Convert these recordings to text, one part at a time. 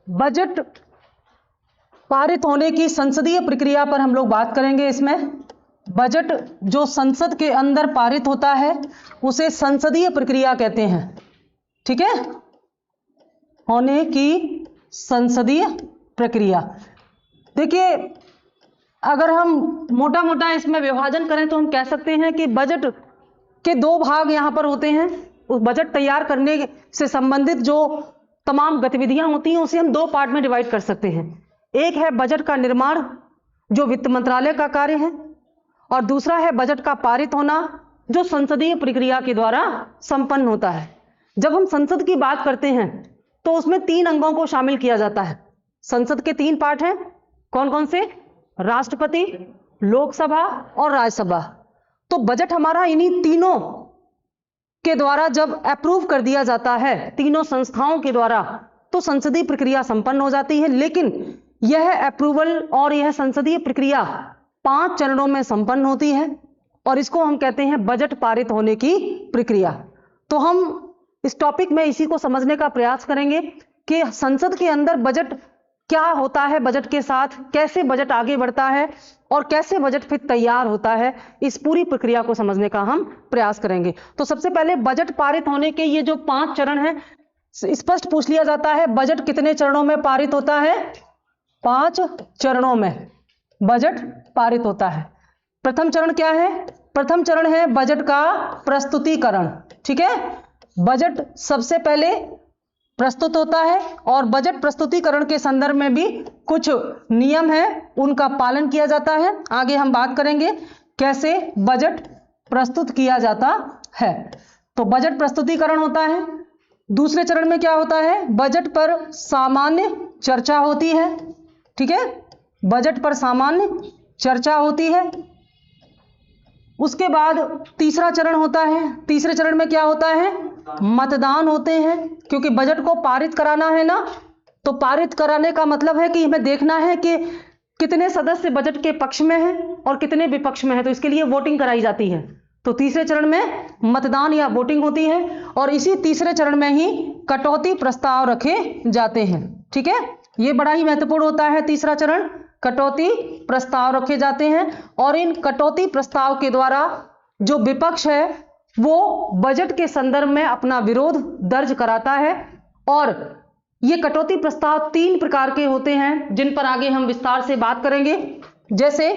Budget पारित होने की संसदीय प्रक्रिया पर हम लोग बात करेंगे। इसमें बजट जो संसद के अंदर पारित होता है उसे संसदीय प्रक्रिया कहते हैं। ठीक है, होने की संसदीय प्रक्रिया। देखिए, अगर हम मोटा मोटा इसमें विभाजन करें तो हम कह सकते हैं कि बजट के दो भाग यहां पर होते हैं। उस बजट तैयार करने से संबंधित जो तमाम गतिविधियां होती हैं उसे हम दो पार्ट में डिवाइड कर सकते हैं। एक है बजट का निर्माण, जो वित्त मंत्रालय का कार्य है, और दूसरा है बजट का पारित होना, जो संसदीय प्रक्रिया के द्वारा संपन्न होता है। जब हम संसद की बात करते हैं तो उसमें 3 अंगों को शामिल किया जाता है। संसद के 3 पार्ट हैं। कौन कौन से? राष्ट्रपति, लोकसभा और राज्यसभा। तो बजट हमारा इन्हीं तीनों के द्वारा जब अप्रूव कर दिया जाता है, तीनों संस्थाओं के द्वारा, तो संसदीय प्रक्रिया संपन्न हो जाती है। लेकिन यह अप्रूवल और यह संसदीय प्रक्रिया 5 चरणों में संपन्न होती है और इसको हम कहते हैं बजट पारित होने की प्रक्रिया। तो हम इस टॉपिक में इसी को समझने का प्रयास करेंगे कि संसद के अंदर बजट क्या होता है, बजट के साथ कैसे बजट आगे बढ़ता है और कैसे बजट फिर तैयार होता है। इस पूरी प्रक्रिया को समझने का हम प्रयास करेंगे। तो सबसे पहले बजट पारित होने के ये जो 5 चरण हैं, स्पष्ट पूछ लिया जाता है बजट कितने चरणों में पारित होता है? 5 चरणों में बजट पारित होता है। प्रथम चरण क्या है? प्रथम चरण है बजट का प्रस्तुतिकरण। ठीक है, बजट सबसे पहले प्रस्तुत होता है और बजट प्रस्तुतिकरण के संदर्भ में भी कुछ नियम हैं, उनका पालन किया जाता है। आगे हम बात करेंगे कैसे बजट प्रस्तुत किया जाता है। तो बजट प्रस्तुतिकरण होता है। दूसरे चरण में क्या होता है? बजट पर सामान्य चर्चा होती है। ठीक है, बजट पर सामान्य चर्चा होती है। उसके बाद तीसरा चरण होता है। तीसरे चरण में क्या होता है? मतदान होते हैं, क्योंकि बजट को पारित कराना है ना, तो पारित कराने का मतलब है कि हमें देखना है कि कितने सदस्य बजट के पक्ष में हैं और कितने विपक्ष में हैं, तो इसके लिए वोटिंग कराई जाती है। तो तीसरे चरण में मतदान या वोटिंग होती है और इसी तीसरे चरण में ही कटौती प्रस्ताव रखे जाते हैं। ठीक है, ये बड़ा ही महत्वपूर्ण होता है। तीसरा चरण, कटौती प्रस्ताव रखे जाते हैं और इन कटौती प्रस्ताव के द्वारा जो विपक्ष है वो बजट के संदर्भ में अपना विरोध दर्ज कराता है। और ये कटौती प्रस्ताव 3 प्रकार के होते हैं, जिन पर आगे हम विस्तार से बात करेंगे, जैसे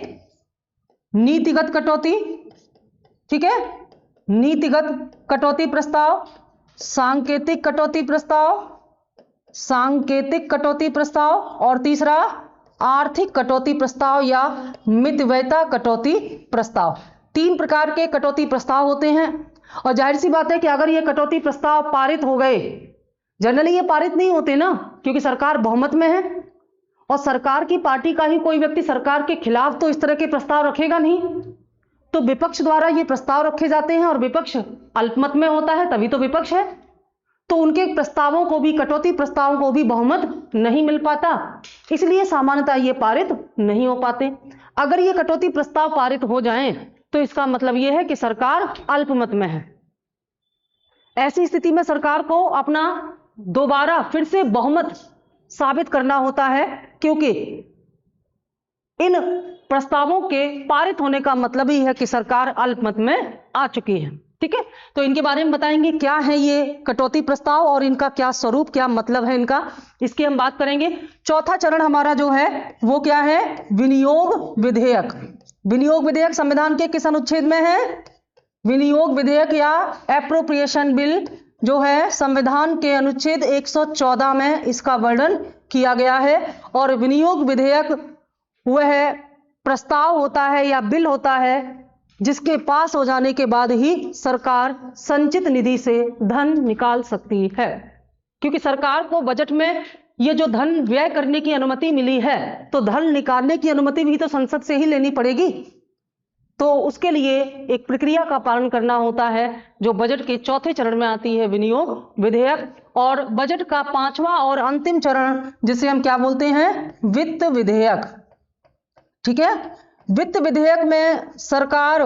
नीतिगत कटौती। ठीक है, नीतिगत कटौती प्रस्ताव, सांकेतिक कटौती प्रस्ताव, सांकेतिक कटौती प्रस्ताव, और तीसरा आर्थिक कटौती प्रस्ताव या मितव्ययता कटौती प्रस्ताव। 3 प्रकार के कटौती प्रस्ताव होते हैं और जाहिर सी बात है कि अगर ये कटौती प्रस्ताव पारित हो गए, जनरली ये पारित नहीं होते ना, क्योंकि सरकार बहुमत में है और सरकार की पार्टी का ही कोई व्यक्ति सरकार के खिलाफ तो इस तरह के प्रस्ताव रखेगा नहीं, तो विपक्ष द्वारा ये प्रस्ताव रखे जाते हैं और विपक्ष अल्पमत में होता है, तभी तो विपक्ष है। तो उनके प्रस्तावों को भी, कटौती प्रस्तावों को भी बहुमत नहीं मिल पाता, इसलिए सामान्यतः ये पारित नहीं हो पाते। अगर ये कटौती प्रस्ताव पारित हो जाएं तो इसका मतलब यह है कि सरकार अल्पमत में है। ऐसी स्थिति में सरकार को अपना दोबारा फिर से बहुमत साबित करना होता है, क्योंकि इन प्रस्तावों के पारित होने का मतलब ही है कि सरकार अल्पमत में आ चुकी है। ठीक है, तो इनके बारे में बताएंगे क्या है ये कटौती प्रस्ताव और इनका क्या स्वरूप, क्या मतलब है इनका, इसकी हम बात करेंगे। चौथा चरण हमारा जो है वो क्या है? विनियोग विधेयक। विनियोग विधेयक संविधान के किस अनुच्छेद में है? विनियोग विधेयक या एप्रोप्रिएशन बिल जो है संविधान के अनुच्छेद 114 में इसका वर्णन किया गया है। और विनियोग विधेयक वह प्रस्ताव होता है या बिल होता है जिसके पास हो जाने के बाद ही सरकार संचित निधि से धन निकाल सकती है, क्योंकि सरकार को बजट में ये जो धन व्यय करने की अनुमति मिली है, तो धन निकालने की अनुमति भी तो संसद से ही लेनी पड़ेगी। तो उसके लिए एक प्रक्रिया का पालन करना होता है जो बजट के चौथे चरण में आती है, विनियोग विधेयक। और बजट का 5वां और अंतिम चरण जिसे हम क्या बोलते हैं? वित्त विधेयक। ठीक है, वित्त विधेयक में सरकार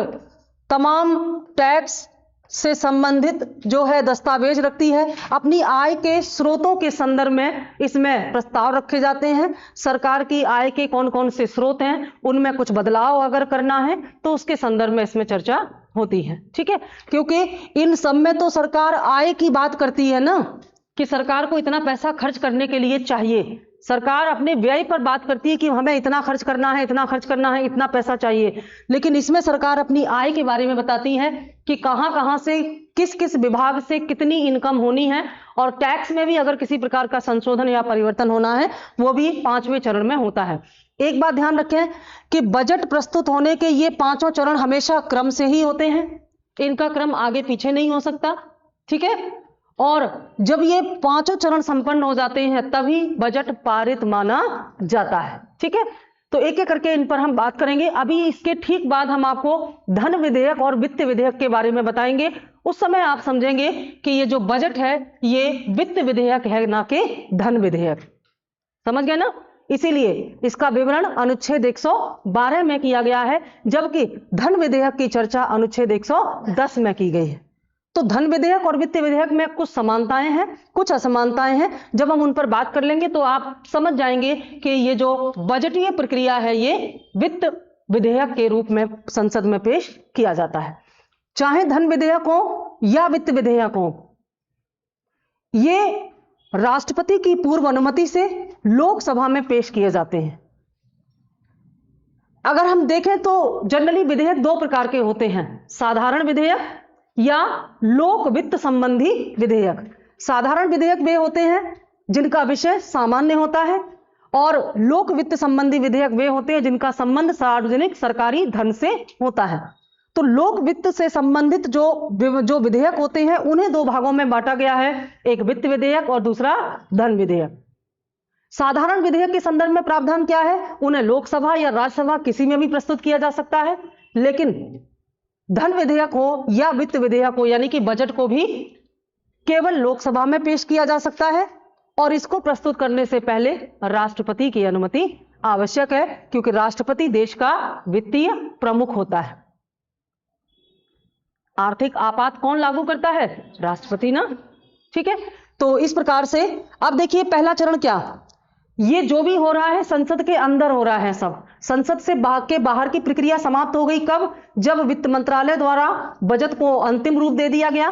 तमाम टैक्स से संबंधित जो है दस्तावेज रखती है। अपनी आय के स्रोतों के संदर्भ में इसमें प्रस्ताव रखे जाते हैं। सरकार की आय के कौन कौन से स्रोत हैं, उनमें कुछ बदलाव अगर करना है तो उसके संदर्भ में इसमें चर्चा होती है। ठीक है, क्योंकि इन सब में तो सरकार आय की बात करती है ना, कि सरकार को इतना पैसा खर्च करने के लिए चाहिए। सरकार अपने व्यय पर बात करती है कि हमें इतना खर्च करना है, इतना खर्च करना है, इतना पैसा चाहिए। लेकिन इसमें सरकार अपनी आय के बारे में बताती है कि कहां कहां से, किस किस विभाग से कितनी इनकम होनी है, और टैक्स में भी अगर किसी प्रकार का संशोधन या परिवर्तन होना है वो भी 5वें चरण में होता है। एक बात ध्यान रखें कि बजट प्रस्तुत होने के ये 5 चरण हमेशा क्रम से ही होते हैं, इनका क्रम आगे पीछे नहीं हो सकता। ठीक है, और जब ये 5 चरण संपन्न हो जाते हैं तभी बजट पारित माना जाता है। ठीक है, तो एक एक करके इन पर हम बात करेंगे। अभी इसके ठीक बाद हम आपको धन विधेयक और वित्त विधेयक के बारे में बताएंगे। उस समय आप समझेंगे कि ये जो बजट है ये वित्त विधेयक है, ना कि धन विधेयक। समझ गए ना? इसीलिए इसका विवरण अनुच्छेद 112 में किया गया है, जबकि धन विधेयक की चर्चा अनुच्छेद 110 में की गई है। तो धन विधेयक और वित्त विधेयक में कुछ समानताएं हैं, कुछ असमानताएं हैं। जब हम उन पर बात कर लेंगे तो आप समझ जाएंगे कि ये जो बजटीय प्रक्रिया है ये वित्त विधेयक के रूप में संसद में पेश किया जाता है। चाहे धन विधेयक हो या वित्त विधेयक हो, ये राष्ट्रपति की पूर्व अनुमति से लोकसभा में पेश किए जाते हैं। अगर हम देखें तो जनरली विधेयक 2 प्रकार के होते हैं, साधारण विधेयक या लोक वित्त संबंधी विधेयक। साधारण विधेयक वे होते हैं जिनका विषय सामान्य होता है, और लोक वित्त संबंधी विधेयक वे होते हैं जिनका संबंध सार्वजनिक सरकारी धन से होता है। तो लोक वित्त से संबंधित जो विधेयक होते हैं उन्हें 2 भागों में बांटा गया है, एक वित्त विधेयक और दूसरा धन विधेयक। साधारण विधेयक के संदर्भ में प्रावधान क्या है? उन्हें लोकसभा या राज्यसभा किसी में भी प्रस्तुत किया जा सकता है, लेकिन धन विधेयक हो या वित्त विधेयक हो, यानी कि बजट को भी केवल लोकसभा में पेश किया जा सकता है, और इसको प्रस्तुत करने से पहले राष्ट्रपति की अनुमति आवश्यक है, क्योंकि राष्ट्रपति देश का वित्तीय प्रमुख होता है। आर्थिक आपात कौन लागू करता है? राष्ट्रपति ना। ठीक है, तो इस प्रकार से अब देखिए पहला चरण क्या, ये जो भी हो रहा है संसद के अंदर हो रहा है, सब संसद से बाहर की प्रक्रिया समाप्त हो गई। कब? जब वित्त मंत्रालय द्वारा बजट को अंतिम रूप दे दिया गया।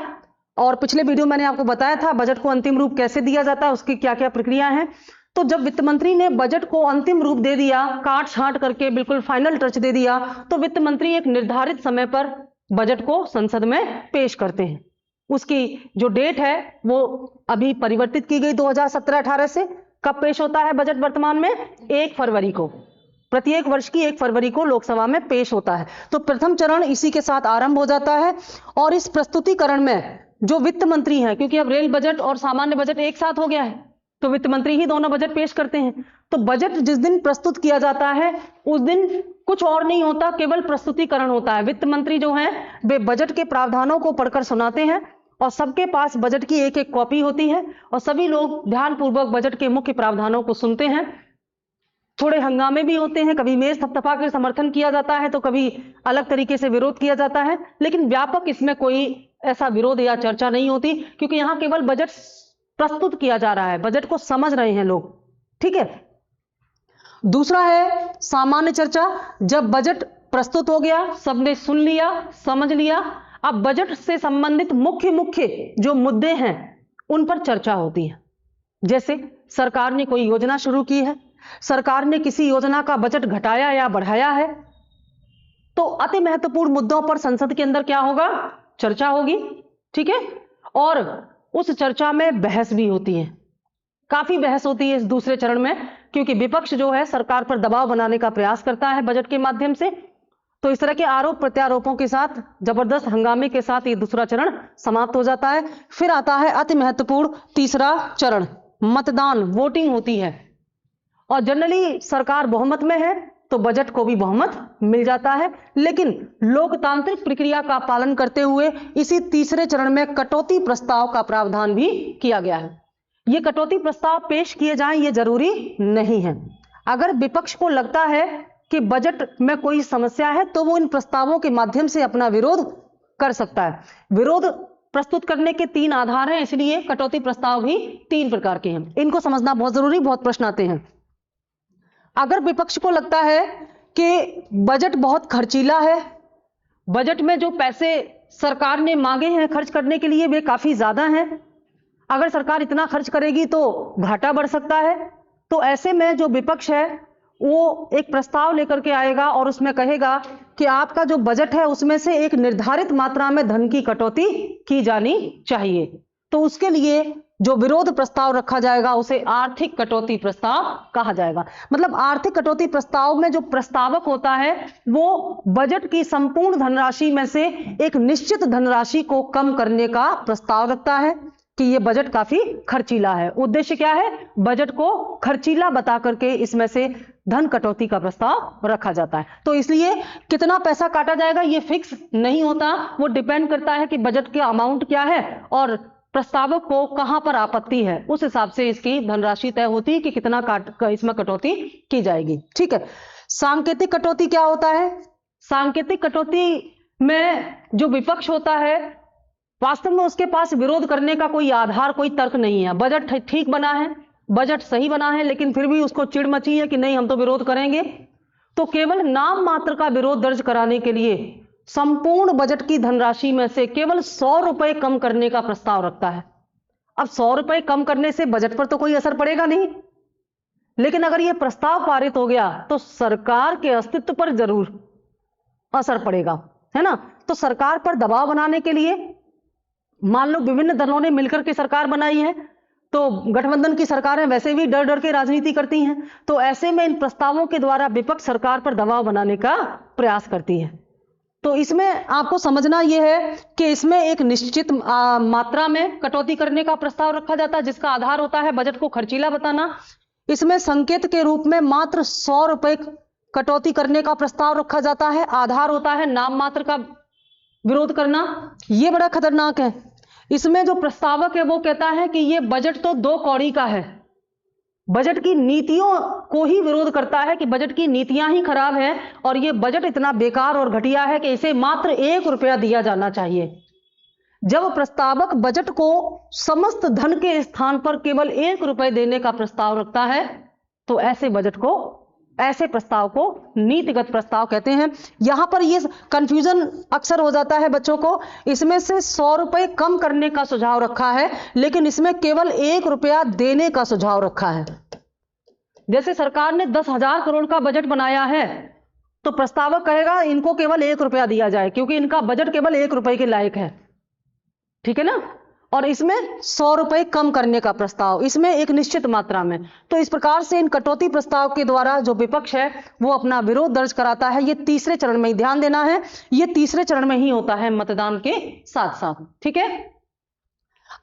और पिछले वीडियो मैंने आपको बताया था बजट को अंतिम रूप कैसे दिया जाता है, उसकी क्या क्या प्रक्रिया है। तो जब वित्त मंत्री ने बजट को अंतिम रूप दे दिया, काट छांट करके बिल्कुल फाइनल टच दे दिया, तो वित्त मंत्री एक निर्धारित समय पर बजट को संसद में पेश करते हैं। उसकी जो डेट है वो अभी परिवर्तित की गई 2017-18 से। कब पेश होता है बजट वर्तमान में? 1 फरवरी को। प्रत्येक वर्ष की 1 फरवरी को लोकसभा में पेश होता है। तो प्रथम चरण इसी के साथ आरंभ हो जाता है। और इस प्रस्तुतिकरण में जो वित्त मंत्री हैं, क्योंकि अब रेल बजट और सामान्य बजट एक साथ हो गया है, तो वित्त मंत्री ही दोनों बजट पेश करते हैं। तो बजट जिस दिन प्रस्तुत किया जाता है उस दिन कुछ और नहीं होता, केवल प्रस्तुतिकरण होता है। वित्त मंत्री जो हैं वे बजट के प्रावधानों को पढ़कर सुनाते हैं, और सबके पास बजट की एक एक कॉपी होती है, और सभी लोग ध्यानपूर्वक बजट के मुख्य प्रावधानों को सुनते हैं। थोड़े हंगामे भी होते हैं, कभी मेज थपथपा कर समर्थन किया जाता है तो कभी अलग तरीके से विरोध किया जाता है, लेकिन व्यापक इसमें कोई ऐसा विरोध या चर्चा नहीं होती, क्योंकि यहां केवल बजट प्रस्तुत किया जा रहा है, बजट को समझ रहे हैं लोग। ठीक है, दूसरा है सामान्य चर्चा। जब बजट प्रस्तुत हो गया, सबने सुन लिया, समझ लिया, अब बजट से संबंधित मुख्य जो मुद्दे हैं उन पर चर्चा होती है। जैसे सरकार ने कोई योजना शुरू की है, सरकार ने किसी योजना का बजट घटाया या बढ़ाया है, तो अति महत्वपूर्ण मुद्दों पर संसद के अंदर क्या होगा? चर्चा होगी। ठीक है, और उस चर्चा में बहस भी होती है, काफी बहस होती है इस दूसरे चरण में, क्योंकि विपक्ष जो है सरकार पर दबाव बनाने का प्रयास करता है बजट के माध्यम से। तो इस तरह के आरोप प्रत्यारोपों के साथ, जबरदस्त हंगामे के साथ ये दूसरा चरण समाप्त हो जाता है। फिर आता है अति महत्वपूर्ण तीसरा चरण, मतदान, वोटिंग होती है। और जनरली सरकार बहुमत में है तो बजट को भी बहुमत मिल जाता है, लेकिन लोकतांत्रिक प्रक्रिया का पालन करते हुए इसी तीसरे चरण में कटौती प्रस्ताव का प्रावधान भी किया गया है। ये कटौती प्रस्ताव पेश किए जाएं ये जरूरी नहीं है। अगर विपक्ष को लगता है कि बजट में कोई समस्या है तो वो इन प्रस्तावों के माध्यम से अपना विरोध कर सकता है। विरोध प्रस्तुत करने के 3 आधार हैं, इसलिए कटौती प्रस्ताव भी 3 प्रकार के हैं। इनको समझना बहुत जरूरी, बहुत प्रश्न आते हैं। अगर विपक्ष को लगता है कि बजट बहुत खर्चीला है, बजट में जो पैसे सरकार ने मांगे हैं खर्च करने के लिए वे काफी ज्यादा हैं, अगर सरकार इतना खर्च करेगी तो घाटा बढ़ सकता है, तो ऐसे में जो विपक्ष है वो एक प्रस्ताव लेकर के आएगा और उसमें कहेगा कि आपका जो बजट है उसमें से एक निर्धारित मात्रा में धन की कटौती की जानी चाहिए। तो उसके लिए जो विरोध प्रस्ताव रखा जाएगा उसे आर्थिक कटौती प्रस्ताव कहा जाएगा। मतलब आर्थिक कटौती प्रस्ताव में जो प्रस्तावक होता है वो बजट की संपूर्ण धनराशि में से एक निश्चित धनराशि को कम करने का प्रस्ताव रखता है कि ये बजट काफी खर्चीला है। उद्देश्य क्या है? बजट को खर्चीला बता करके इसमें से धन कटौती का प्रस्ताव रखा जाता है। तो इसलिए कितना पैसा काटा जाएगा ये फिक्स नहीं होता, वो डिपेंड करता है कि बजट के अमाउंट क्या है और प्रस्तावक को कहां पर आपत्ति है, उस हिसाब से इसकी धनराशि तय होती है कि कितना इसमें कटौती की जाएगी। ठीक है। सांकेतिक कटौती क्या होता है? सांकेतिक कटौती में जो विपक्ष होता है वास्तव में उसके पास विरोध करने का कोई आधार, कोई तर्क नहीं है। बजट ठीक बना है, बजट सही बना है, लेकिन फिर भी उसको चिढ़ मची है कि नहीं हम तो विरोध करेंगे, तो केवल नाम मात्र का विरोध दर्ज कराने के लिए संपूर्ण बजट की धनराशि में से केवल 100 रुपए कम करने का प्रस्ताव रखता है। अब 100 रुपए कम करने से बजट पर तो कोई असर पड़ेगा नहीं, लेकिन अगर यह प्रस्ताव पारित हो गया तो सरकार के अस्तित्व पर जरूर असर पड़ेगा, है ना। तो सरकार पर दबाव बनाने के लिए, मान लो विभिन्न दलों ने मिलकर के सरकार बनाई है, तो गठबंधन की सरकारें वैसे भी डर डर के राजनीति करती हैं, तो ऐसे में इन प्रस्तावों के द्वारा विपक्ष सरकार पर दबाव बनाने का प्रयास करती है। तो इसमें आपको समझना यह है कि इसमें एक निश्चित मात्रा में कटौती करने का प्रस्ताव रखा जाता है जिसका आधार होता है बजट को खर्चीला बताना। इसमें संकेत के रूप में मात्र 100 रुपए कटौती करने का प्रस्ताव रखा जाता है, आधार होता है नाम मात्र का विरोध करना। यह बड़ा खतरनाक है। इसमें जो प्रस्तावक है वो कहता है कि यह बजट तो 2 कौड़ी का है, बजट की नीतियों को ही विरोध करता है कि बजट की नीतियां ही खराब है और यह बजट इतना बेकार और घटिया है कि इसे मात्र 1 रुपया दिया जाना चाहिए। जब प्रस्तावक बजट को समस्त धन के स्थान पर केवल 1 रुपए देने का प्रस्ताव रखता है तो ऐसे प्रस्ताव को नीतिगत प्रस्ताव कहते हैं। यहां पर यह कंफ्यूजन अक्सर हो जाता है बच्चों को। इसमें से 100 रुपए कम करने का सुझाव रखा है, लेकिन इसमें केवल 1 रुपया देने का सुझाव रखा है। जैसे सरकार ने 10,000 करोड़ का बजट बनाया है तो प्रस्तावक कहेगा इनको केवल 1 रुपया दिया जाए क्योंकि इनका बजट केवल 1 रुपए के लायक है, ठीक है ना। और इसमें 100 रुपए कम करने का प्रस्ताव, इसमें एक निश्चित मात्रा में। तो इस प्रकार से इन कटौती प्रस्ताव के द्वारा जो विपक्ष है वो अपना विरोध दर्ज कराता है। ये तीसरे चरण में ही, ध्यान देना है, ये तीसरे चरण में ही होता है मतदान के साथ साथ, ठीक है।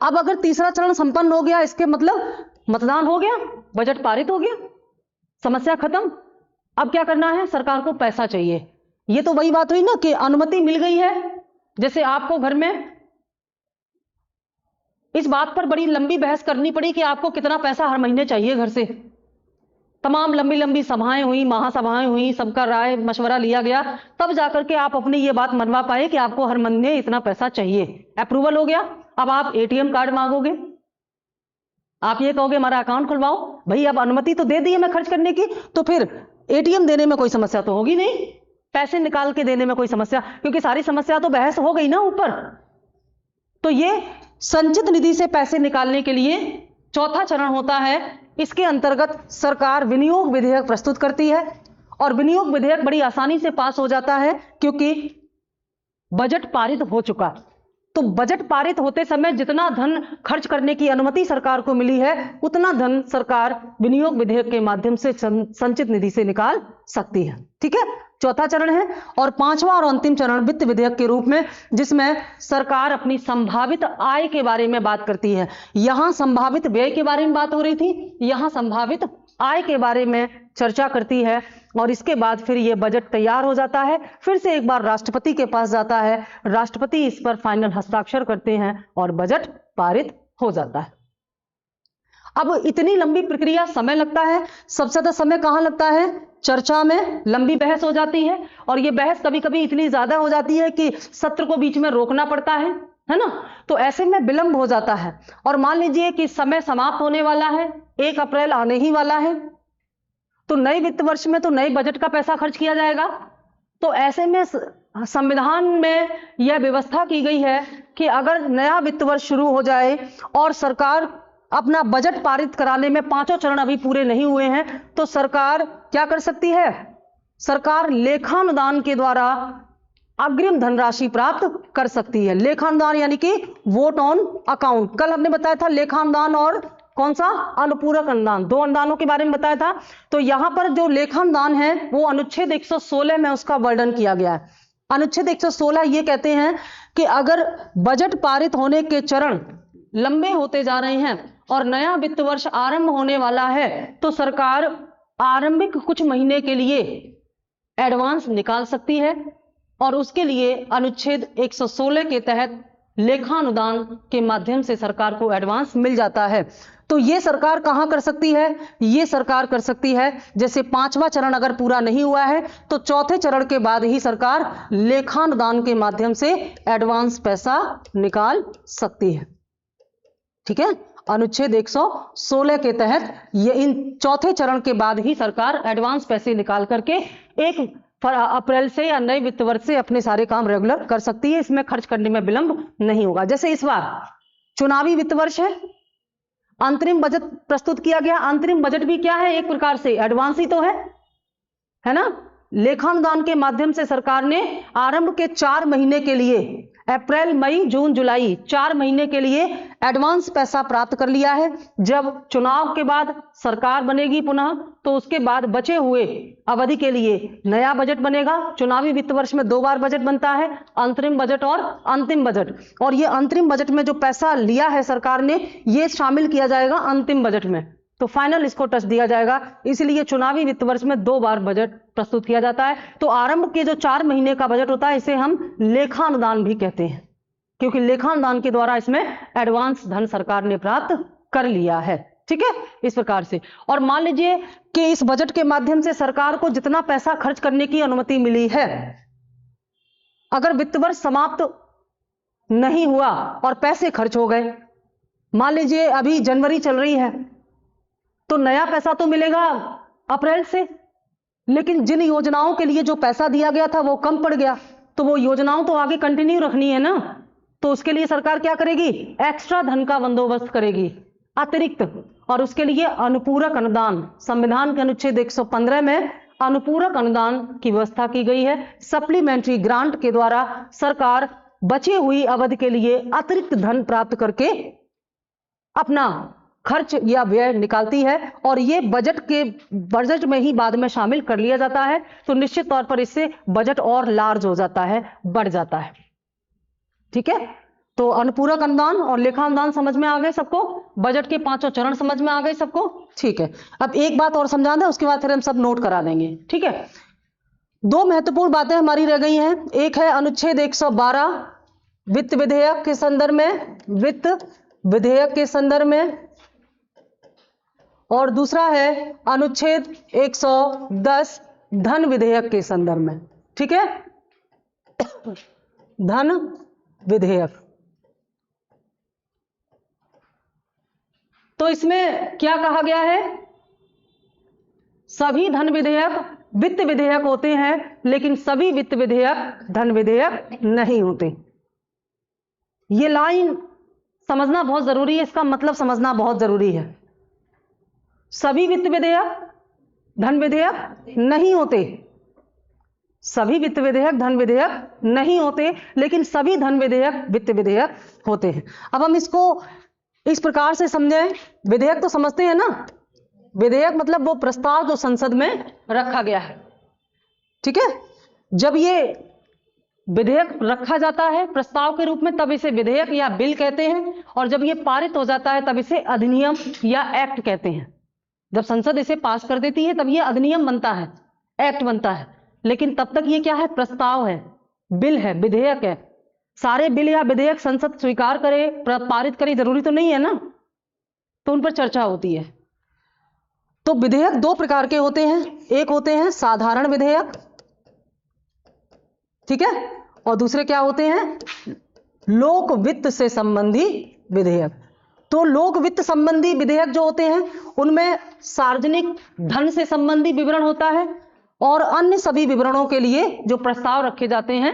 अब अगर तीसरा चरण संपन्न हो गया, इसके मतलब मतदान हो गया, बजट पारित हो गया, समस्या खत्म। अब क्या करना है? सरकार को पैसा चाहिए। ये तो वही बात हुई ना कि अनुमति मिल गई है। जैसे आपको घर में इस बात पर बड़ी लंबी बहस करनी पड़ी कि आपको कितना पैसा हर महीने चाहिए घर से, तमाम लंबी लंबी सभाएं हुई, महासभाएं हुई, सबका राय मशवरा लिया गया, तब जाकर के आप अपनी ये बात मनवा पाए कि आपको हर महीने इतना पैसा चाहिए। अप्रूवल हो गया। अब आप एटीएम कार्ड मांगोगे, आप ये कहोगे हमारा अकाउंट खुलवाओ। भाई अब अनुमति तो दे दी है मैं खर्च करने की, तो फिर एटीएम देने में कोई समस्या तो होगी नहीं, पैसे निकाल के देने में कोई समस्या, क्योंकि सारी समस्या तो बहस हो गई ना ऊपर। तो ये संचित निधि से पैसे निकालने के लिए चौथा चरण होता है। इसके अंतर्गत सरकार विनियोग विधेयक प्रस्तुत करती है और विनियोग विधेयक बड़ी आसानी से पास हो जाता है क्योंकि बजट पारित हो चुका। तो बजट पारित होते समय जितना धन खर्च करने की अनुमति सरकार को मिली है उतना धन सरकार विनियोग विधेयक के माध्यम से संचित निधि से निकाल सकती है, ठीक है। चौथा चरण है। और पांचवा और अंतिम चरण वित्त विधेयक के रूप में, जिसमें सरकार अपनी संभावित आय के बारे में बात करती है। यहां संभावित व्यय के बारे में बात हो रही थी, यहां संभावित आय के बारे में चर्चा करती है। और इसके बाद फिर यह बजट तैयार हो जाता है, फिर से एक बार राष्ट्रपति के पास जाता है, राष्ट्रपति इस पर फाइनल हस्ताक्षर करते हैं और बजट पारित हो जाता है। अब इतनी लंबी प्रक्रिया, समय लगता है। सबसे ज्यादा समय कहाँ लगता है? चर्चा में लंबी बहस हो जाती है, और ये बहस कभी कभी इतनी ज्यादा हो जाती है कि सत्र को बीच में रोकना पड़ता है ना। तो ऐसे में विलंब हो जाता है। और मान लीजिए कि समय समाप्त होने वाला है, 1 अप्रैल आने ही वाला है, तो नए वित्त वर्ष में तो नए बजट का पैसा खर्च किया जाएगा। तो ऐसे में संविधान में यह व्यवस्था की गई है कि अगर नया वित्त वर्ष शुरू हो जाए और सरकार अपना बजट पारित कराने में 5 चरण अभी पूरे नहीं हुए हैं, तो सरकार क्या कर सकती है? सरकार लेखानुदान के द्वारा अग्रिम धनराशि प्राप्त कर सकती है। लेखानुदान यानी कि वोट ऑन अकाउंट। कल हमने बताया था लेखानुदान और कौन सा? अनुपूरक अनुदान। 2 अनुदानों के बारे में बताया था। तो यहां पर जो लेखानुदान है वो अनुच्छेद 116 में उसका वर्णन किया गया है। अनुच्छेद 116 ये कहते हैं कि अगर बजट पारित होने के चरण लंबे होते जा रहे हैं और नया वित्त वर्ष आरंभ होने वाला है, तो सरकार आरंभिक कुछ महीने के लिए एडवांस निकाल सकती है, और उसके लिए अनुच्छेद 116 के तहत लेखानुदान के माध्यम से सरकार को एडवांस मिल जाता है। तो ये सरकार कहां कर सकती है? ये सरकार कर सकती है जैसे 5वां चरण अगर पूरा नहीं हुआ है तो 4थे चरण के बाद ही सरकार लेखानुदान के माध्यम से एडवांस पैसा निकाल सकती है। ठीक है, अनुच्छेद 116 के तहत ये इन 4थे चरण के बाद ही सरकार एडवांस पैसे निकाल करके 1 अप्रैल से या नए वित्त वर्ष से अपने सारे काम रेगुलर कर सकती है। इसमें खर्च करने में विलंब नहीं होगा। जैसे इस बार चुनावी वित्त वर्ष है, अंतरिम बजट प्रस्तुत किया गया। अंतरिम बजट भी क्या है? एक प्रकार से एडवांस ही तो है ना। लेखानुदान के माध्यम से सरकार ने आरंभ के 4 महीने के लिए, अप्रैल, मई, जून, जुलाई, 4 महीने के लिए एडवांस पैसा प्राप्त कर लिया है। जब चुनाव के बाद सरकार बनेगी पुनः, तो उसके बाद बचे हुए अवधि के लिए नया बजट बनेगा। चुनावी वित्त वर्ष में 2 बार बजट बनता है, अंतरिम बजट और अंतिम बजट। और ये अंतरिम बजट में जो पैसा लिया है सरकार ने, ये शामिल किया जाएगा अंतिम बजट में, तो फाइनल इसको टच दिया जाएगा। इसलिए चुनावी वित्त वर्ष में 2 बार बजट प्रस्तुत किया जाता है। तो आरंभ के जो 4 महीने का बजट होता है, इसे हम लेखानुदान भी कहते हैं, क्योंकि लेखानुदान के द्वारा इसमें एडवांस धन सरकार ने प्राप्त कर लिया है। ठीक है, इस प्रकार से। और मान लीजिए कि इस बजट के माध्यम से सरकार को जितना पैसा खर्च करने की अनुमति मिली है, अगर वित्त वर्ष समाप्त नहीं हुआ और पैसे खर्च हो गए, मान लीजिए अभी जनवरी चल रही है, तो नया पैसा तो मिलेगा अप्रैल से, लेकिन जिन योजनाओं के लिए जो पैसा दिया गया था वो कम पड़ गया, तो वो योजनाओं तो आगे कंटिन्यू रखनी है ना। तो उसके लिए सरकार क्या करेगी? एक्स्ट्रा धन का बंदोबस्त करेगी, अतिरिक्त। और उसके लिए अनुपूरक अनुदान, संविधान के अनुच्छेद 115 में अनुपूरक अनुदान की व्यवस्था की गई है। सप्लीमेंट्री ग्रांट के द्वारा सरकार बची हुई अवधि के लिए अतिरिक्त धन प्राप्त करके अपना खर्च या व्यय निकालती है, और ये बजट में ही बाद में शामिल कर लिया जाता है। तो निश्चित तौर पर इससे बजट और लार्ज हो जाता है, बढ़ जाता है। ठीक है, तो अनुपूरक अनुदान और लेखानुदान समझ में आ गए सबको? बजट के 5 चरण समझ में आ गए सबको? ठीक है, अब एक बात और समझा दें, उसके बाद फिर हम सब नोट करा देंगे। ठीक है, 2 महत्वपूर्ण बातें हमारी रह गई हैं। एक है अनुच्छेद 112 वित्त विधेयक के संदर्भ में, वित्त विधेयक के संदर्भ में, और दूसरा है अनुच्छेद 110 धन विधेयक के संदर्भ में। ठीक है, धन विधेयक। तो इसमें क्या कहा गया है? सभी धन विधेयक वित्त विधेयक होते हैं, लेकिन सभी वित्त विधेयक धन विधेयक नहीं होते। ये लाइन समझना बहुत जरूरी है, इसका मतलब समझना बहुत जरूरी है। सभी वित्त विधेयक धन विधेयक नहीं होते, सभी वित्त विधेयक धन विधेयक नहीं होते, लेकिन सभी धन विधेयक वित्त विधेयक होते हैं। अब हम इसको इस प्रकार से समझें, विधेयक तो समझते हैं ना, विधेयक मतलब वो प्रस्ताव जो संसद में रखा गया है। ठीक है, जब ये विधेयक रखा जाता है प्रस्ताव के रूप में, तब इसे विधेयक या बिल कहते हैं, और जब ये पारित हो जाता है तब इसे अधिनियम या एक्ट कहते हैं। जब संसद इसे पास कर देती है तब ये अधिनियम बनता है, एक्ट बनता है, लेकिन तब तक ये क्या है? प्रस्ताव है, बिल है, विधेयक है। सारे बिल या विधेयक संसद स्वीकार करे, पारित करे, जरूरी तो नहीं है ना। तो उन पर चर्चा होती है। तो विधेयक दो प्रकार के होते हैं, एक होते हैं साधारण विधेयक, ठीक है, और दूसरे क्या होते हैं, लोक वित्त से संबंधी विधेयक। तो लोक वित्त संबंधी विधेयक जो होते हैं उनमें सार्वजनिक धन से संबंधी विवरण होता है और अन्य सभी विवरणों के लिए जो प्रस्ताव रखे जाते हैं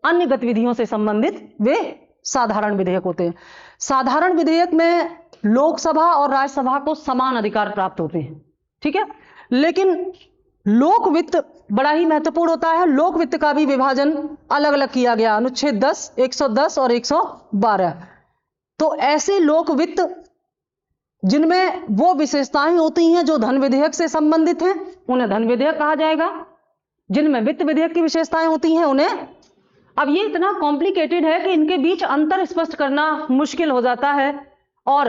अन्य गतिविधियों से संबंधित वे साधारण विधेयक होते हैं। साधारण विधेयक में लोकसभा और राज्यसभा को समान अधिकार प्राप्त होते हैं, ठीक है। लेकिन लोक वित्त बड़ा ही महत्वपूर्ण होता है। लोक वित्त का भी विभाजन अलग अलग किया गया, अनुच्छेद 10, 110 और 112। तो ऐसे लोक वित्त जिनमें वो विशेषताएं होती हैं जो धन विधेयक से संबंधित हैं उन्हें धन विधेयक कहा जाएगा। जिनमें वित्त विधेयक की विशेषताएं होती हैं उन्हें, अब ये इतना कॉम्प्लिकेटेड है कि इनके बीच अंतर स्पष्ट करना मुश्किल हो जाता है और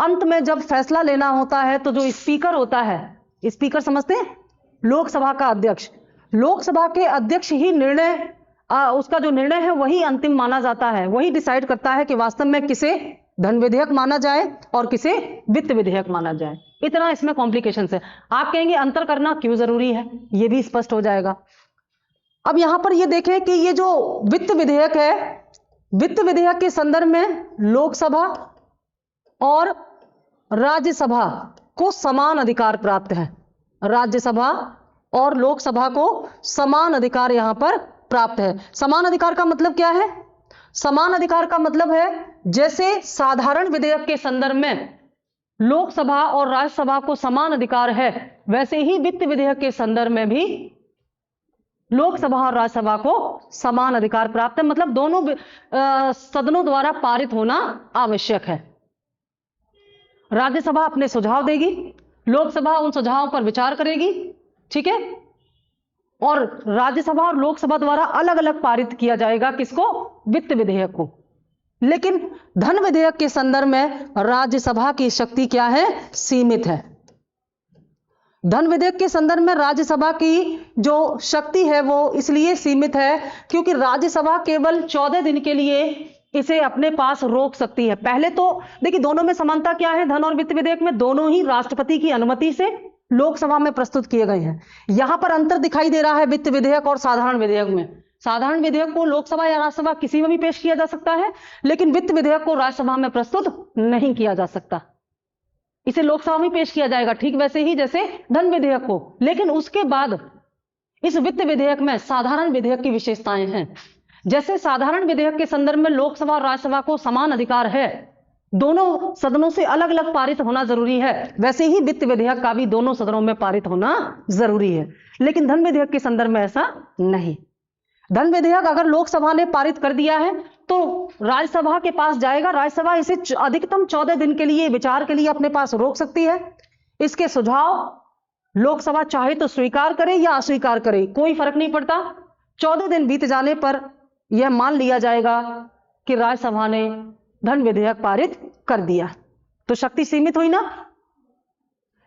अंत में जब फैसला लेना होता है तो जो स्पीकर होता है, स्पीकर समझते हैं, लोकसभा का अध्यक्ष, लोकसभा के अध्यक्ष ही निर्णय उसका जो निर्णय है वही अंतिम माना जाता है, वही डिसाइड करता है कि वास्तव में किसे धन विधेयक माना जाए और किसे वित्त विधेयक माना जाए। इतना इसमें कॉम्प्लिकेशन है। आप कहेंगे अंतर करना क्यों जरूरी है, ये भी स्पष्ट हो जाएगा। अब यहां पर ये देखें कि ये जो वित्त विधेयक है, वित्त विधेयक के संदर्भ में लोकसभा और राज्यसभा को समान अधिकार प्राप्त है। राज्यसभा और लोकसभा को समान अधिकार यहां पर प्राप्त है। समान अधिकार का मतलब क्या है? समान अधिकार का मतलब है जैसे साधारण विधेयक के संदर्भ में लोकसभा और राज्यसभा को समान अधिकार है, वैसे ही वित्त विधेयक के संदर्भ में भी लोकसभा और राज्यसभा को समान अधिकार प्राप्त है। मतलब दोनों सदनों द्वारा पारित होना आवश्यक है। राज्यसभा अपने सुझाव देगी, लोकसभा उन सुझावों पर विचार करेगी, ठीक है, और राज्यसभा और लोकसभा द्वारा अलग अलग पारित किया जाएगा किसको? वित्त विधेयक को। लेकिन धन विधेयक के संदर्भ में राज्यसभा की शक्ति क्या है? सीमित है। धन विधेयक के संदर्भ में राज्यसभा की जो शक्ति है वो इसलिए सीमित है क्योंकि राज्यसभा केवल 14 दिन के लिए इसे अपने पास रोक सकती है। पहले तो देखिए दोनों में समानता क्या है, धन और वित्त विधेयक में दोनों ही राष्ट्रपति की अनुमति से लोकसभा में प्रस्तुत किए गए हैं। यहां पर अंतर दिखाई दे रहा है वित्त विधेयक और साधारण विधेयक में। साधारण विधेयक को लोकसभा या राज्यसभा किसी में भी पेश किया जा सकता है, लेकिन वित्त विधेयक को राज्यसभा में प्रस्तुत नहीं किया जा सकता। इसे लोकसभा में पेश किया जाएगा ठीक वैसे ही जैसे धन विधेयक को। लेकिन उसके बाद इस वित्त विधेयक में साधारण विधेयक की विशेषताएं हैं। जैसे साधारण विधेयक के संदर्भ में लोकसभा और राज्यसभा को समान अधिकार है, दोनों सदनों से अलग अलग पारित होना जरूरी है, वैसे ही वित्त विधेयक का भी दोनों सदनों में पारित होना जरूरी है। लेकिन धन विधेयक के संदर्भ में ऐसा नहीं। धन विधेयक अगर लोकसभा ने पारित कर दिया है तो राज्यसभा के पास जाएगा, राज्यसभा इसे अधिकतम 14 दिन के लिए विचार के लिए अपने पास रोक सकती है। इसके सुझाव लोकसभा चाहे तो स्वीकार करे या अस्वीकार करे, कोई फर्क नहीं पड़ता। 14 दिन बीत जाने पर यह मान लिया जाएगा कि राज्यसभा ने धन विधेयक पारित कर दिया, तो शक्ति सीमित हुई ना।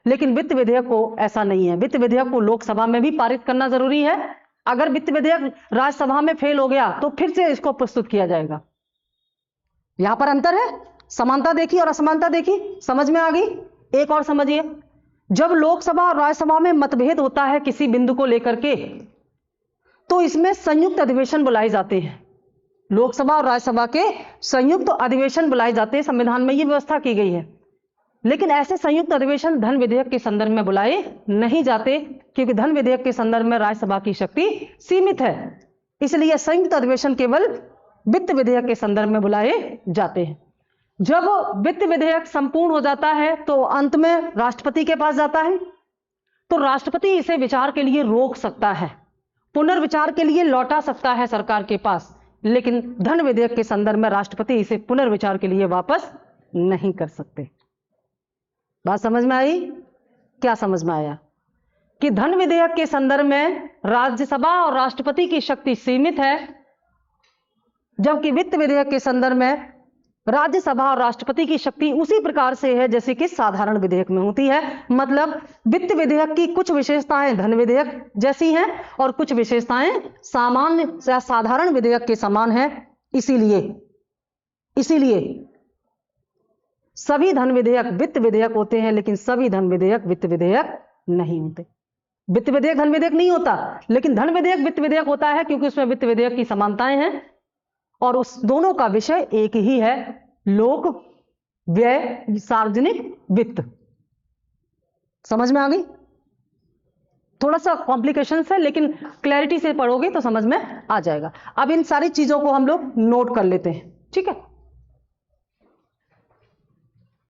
लेकिन वित्त विधेयक को ऐसा नहीं है। वित्त विधेयक को लोकसभा में भी पारित करना जरूरी है। अगर वित्त विधेयक राज्यसभा में फेल हो गया तो फिर से इसको प्रस्तुत किया जाएगा। यहां पर अंतर है। समानता देखी और असमानता देखी, समझ में आ गई। एक और समझिए, जब लोकसभा और राज्यसभा में मतभेद होता है किसी बिंदु को लेकर के, तो इसमें संयुक्त अधिवेशन बुलाए जाते हैं। लोकसभा और राज्यसभा के संयुक्त अधिवेशन बुलाए जाते हैं, संविधान में यह व्यवस्था की गई है। लेकिन ऐसे संयुक्त अधिवेशन धन विधेयक के संदर्भ में बुलाए नहीं जाते क्योंकि धन विधेयक के संदर्भ में राज्यसभा की शक्ति सीमित है। इसलिए संयुक्त अधिवेशन केवल वित्त विधेयक के संदर्भ में बुलाए जाते हैं। जब वित्त विधेयक संपूर्ण हो जाता है तो अंत में राष्ट्रपति के पास जाता है, तो राष्ट्रपति इसे विचार के लिए रोक सकता है, पुनर्विचार के लिए लौटा सकता है सरकार के पास। लेकिन धन विधेयक के संदर्भ में राष्ट्रपति इसे पुनर्विचार के लिए वापस नहीं कर सकते। बात समझ में आई? क्या समझ में आया कि धन विधेयक के संदर्भ में राज्यसभा और राष्ट्रपति की शक्ति सीमित है, जबकि वित्त विधेयक के संदर्भ में राज्यसभा और राष्ट्रपति की शक्ति उसी प्रकार से है जैसे कि साधारण विधेयक में होती है। मतलब वित्त विधेयक की कुछ विशेषताएं धन विधेयक जैसी हैं और कुछ विशेषताएं सामान्य या साधारण विधेयक के समान हैं। इसीलिए सभी धन विधेयक वित्त विधेयक होते हैं, लेकिन सभी धन विधेयक वित्त विधेयक नहीं होते। वित्त विधेयक धन विधेयक नहीं होता, लेकिन धन विधेयक वित्त विधेयक होता है, क्योंकि उसमें वित्त विधेयक की समानताएं हैं और उस दोनों का विषय एक ही है, लोक व्यय सार्वजनिक वित्त। समझ में आ गई? थोड़ा सा कॉम्प्लिकेशन है, लेकिन क्लैरिटी से पढ़ोगे तो समझ में आ जाएगा। अब इन सारी चीजों को हम लोग नोट कर लेते हैं, ठीक है।